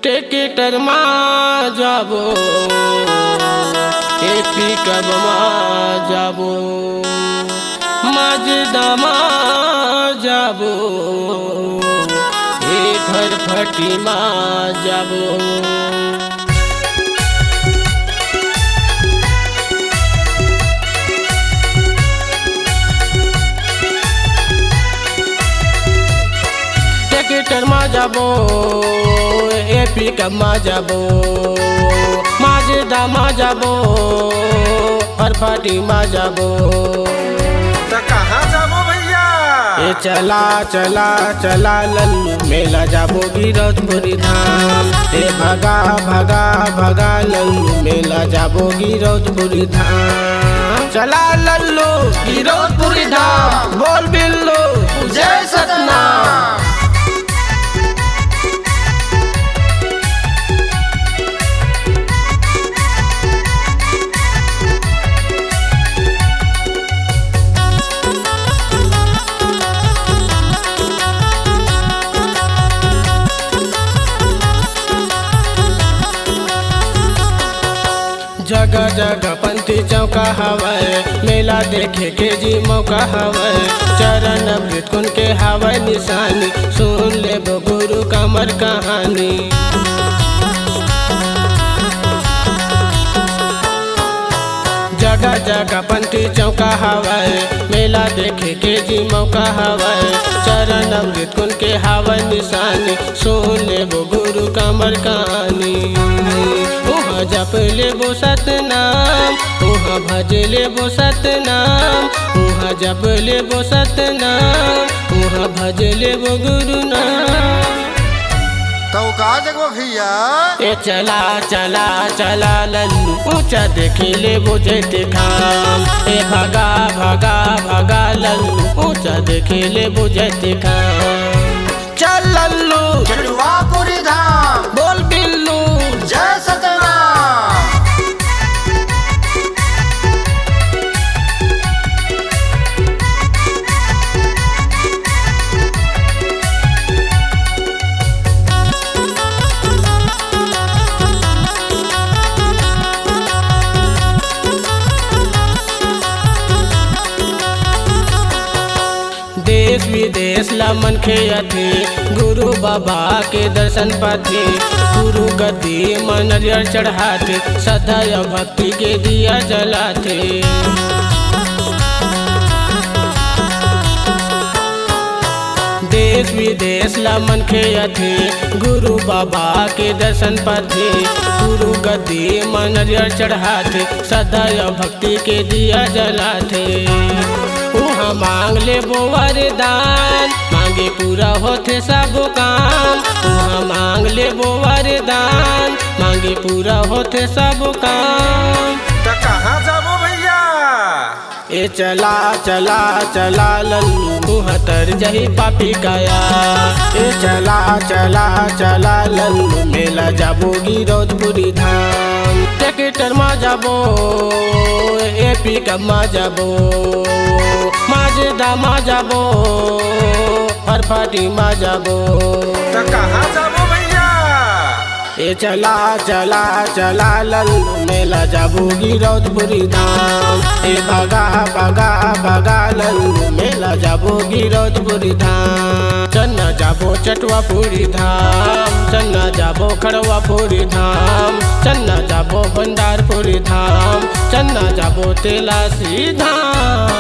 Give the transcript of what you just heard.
टेकेटर मा जाबो पिकअप मा जाबो मजदा मा जाबो फटफटी मा जाबो। टेकेटर मा जाबो पिकअप मा जाबो मजदा मा जाबो फटफटी मा जाबो। तो कहाँ जाबो भैया? ए चला चला चला लल्लू मेला जाबो गिरौदपुरी धाम। ए भगा भगा भगा लल्लू मेला जाबो गिरौदपुरी धाम। चला लल्लू गिरौदपुरी धाम बोल बिल्लू जय सतनाम। जगह जगह पंथी चौका हवै मेला देखे के जी मौका हवै। चरण अमृत कुन के हवै निशानी सुन ले गुरु कमर कहानी। जगह जगह पंथी चौका हवै मेला देखे के जी मौका हवै। चरण अमृत कुन के हवै निशानी सुन ले गुरु कमर कहानी। उहाँ जप लेबो सतनाम उहाँ भज लेबो सतनाम उहाँ जप लेबो सतनाम उहाँ भज लेबो गुरु नाम। तो का जगह भैया? ए चला चला चला लल्लू ऊंचा देखे लेबो जैते खाम। ए भगा भगा भगा लल्लू ऊंचा देखे लेबो जैते खाम। चल लल्लू गिरौदपुरी धाम बोल बिल्लू जय सतनाम। देश विदेश ला मन खे अथे गुरु बाबा के दर्शन पाथे। गुरु गद्दी मन नरियर चढ़ाते श्रद्धा भक्ति के दिया जलाते। देश विदेश ला मन खे अथे गुरु बाबा के दर्शन पाथे। गुरु गद्दी मन नरियर चढ़ाते श्रद्धा भक्ति के दिया जलाते। उहाँ मांग लेबो वरदान मांगे पूरा होते सब काम। उहाँ मांग लेबो वरदान मांगे पूरा होते सब काम। तो कहाँ जाबो भैया? ए चला चला चला लल्लू उहाँ तर जही पापी काया। ए चला चला चला लल्लू मेला जाबो गिरौदपुरी धाम। टेकेटर मा जाबो पिकअप मा जाबो मजदा मा जाबो फटफटी मा जाबो। तो कहाँ जाबो भैया? ए चला चला चला लल्लू मेला जाबो गिरौदपुरी धाम। ए भगा भगा भगा लल्लू मेला जाबो गिरौदपुरी धाम। चन्ना जाबो चटवापुरी धाम चन्ना जाबो खड़वापुरी धाम। चन्ना जाबो भंडारपुरी धाम चन्ना जाबो तेलासी धाम।